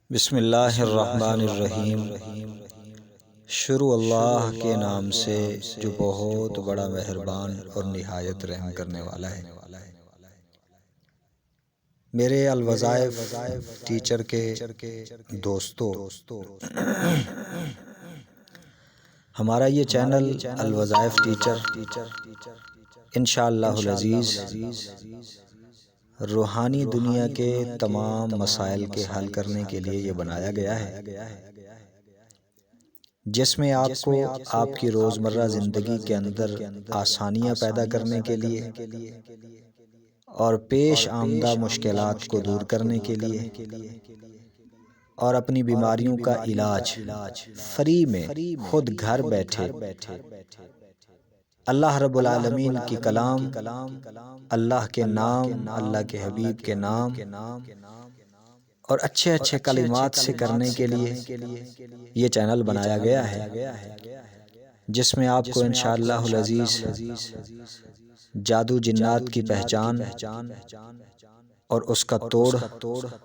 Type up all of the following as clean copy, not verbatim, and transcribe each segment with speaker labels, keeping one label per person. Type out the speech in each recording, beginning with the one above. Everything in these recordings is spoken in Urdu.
Speaker 1: بسم اللہ الرحمن الرحیم۔ شروع اللہ کے نام سے جو بہت بڑا مہربان اور نہایت رحم کرنے والا ہے۔ میرے الوظائف ٹیچر کے دوستو، ہمارا یہ چینل الوظائف ٹیچر انشاءاللہ العزیز روحانی دنیا کے تمام مسائل کے حل کرنے کے لیے یہ بنایا گیا ہے، جس میں آپ کو آپ کی روزمرہ زندگی کے اندر آسانیاں پیدا کرنے کے لیے اور پیش آمدہ مشکلات کو دور کرنے کے لیے اور اپنی بیماریوں کا علاج فری میں خود گھر بیٹھے اللہ رب العالمین کی کلام، اللہ کے نام، اللہ کے حبیب کے نام اور اچھے اچھے کلمات سے کرنے کے لیے یہ چینل بنایا گیا ہے، جس میں آپ کو انشاءاللہ العزیز جادو جنات کی پہچان اور اس کا توڑ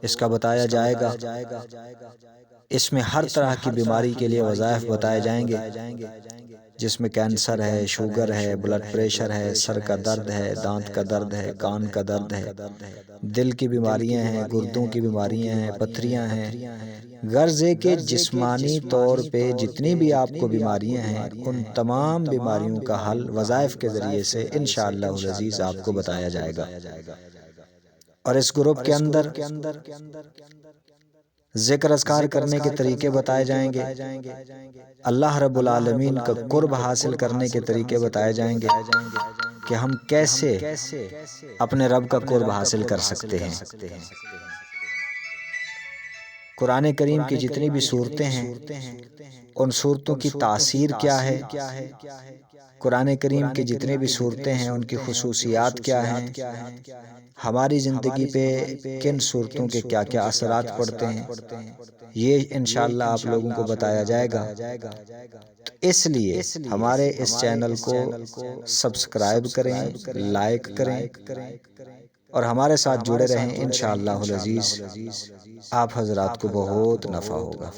Speaker 1: اس کا بتایا جائے گا۔ اس میں ہر طرح کی بیماری کے لیے وظائف بتائے جائیں گے، جس میں کینسر ہے، شوگر ہے، بلڈ پریشر ہے، سر کا درد ہے، دانت کا درد ہے، کان کا درد ہے، دل کی بیماریاں ہیں، گردوں کی بیماریاں ہیں، پتھریاں ہیں، غرض ہے کہ جسمانی طور پہ جتنی بھی آپ کو بیماریاں ہیں ان تمام بیماریوں کا حل وظائف کے ذریعے سے انشاءاللہ العزیز آپ کو بتایا جائے گا۔ اور اس گروپ کے اندر ذکر اذکار کرنے کے طریقے بتائے جائیں گے، اللہ رب العالمین کا قرب حاصل کرنے کے طریقے بتائے جائیں گے کہ ہم کیسے اپنے رب کا قرب حاصل کر سکتے ہیں۔ قرآن کریم کی جتنی بھی صورتیں ہیں ان صورتوں کی تاثیر کیا ہے، قرآن کریم کی جتنی بھی صورتیں ہیں ان کی خصوصیات کیا ہیں، ہماری زندگی پہ کن صورتوں کے کیا کیا اثرات پڑتے ہیں، یہ انشاءاللہ آپ لوگوں کو بتایا جائے گا۔ تو اس لیے ہمارے اس چینل کو سبسکرائب کریں، لائک کریں اور ہمارے ساتھ جڑے رہیں، انشاءاللہ العزیز آپ حضرات کو بہت نفع ہوگا۔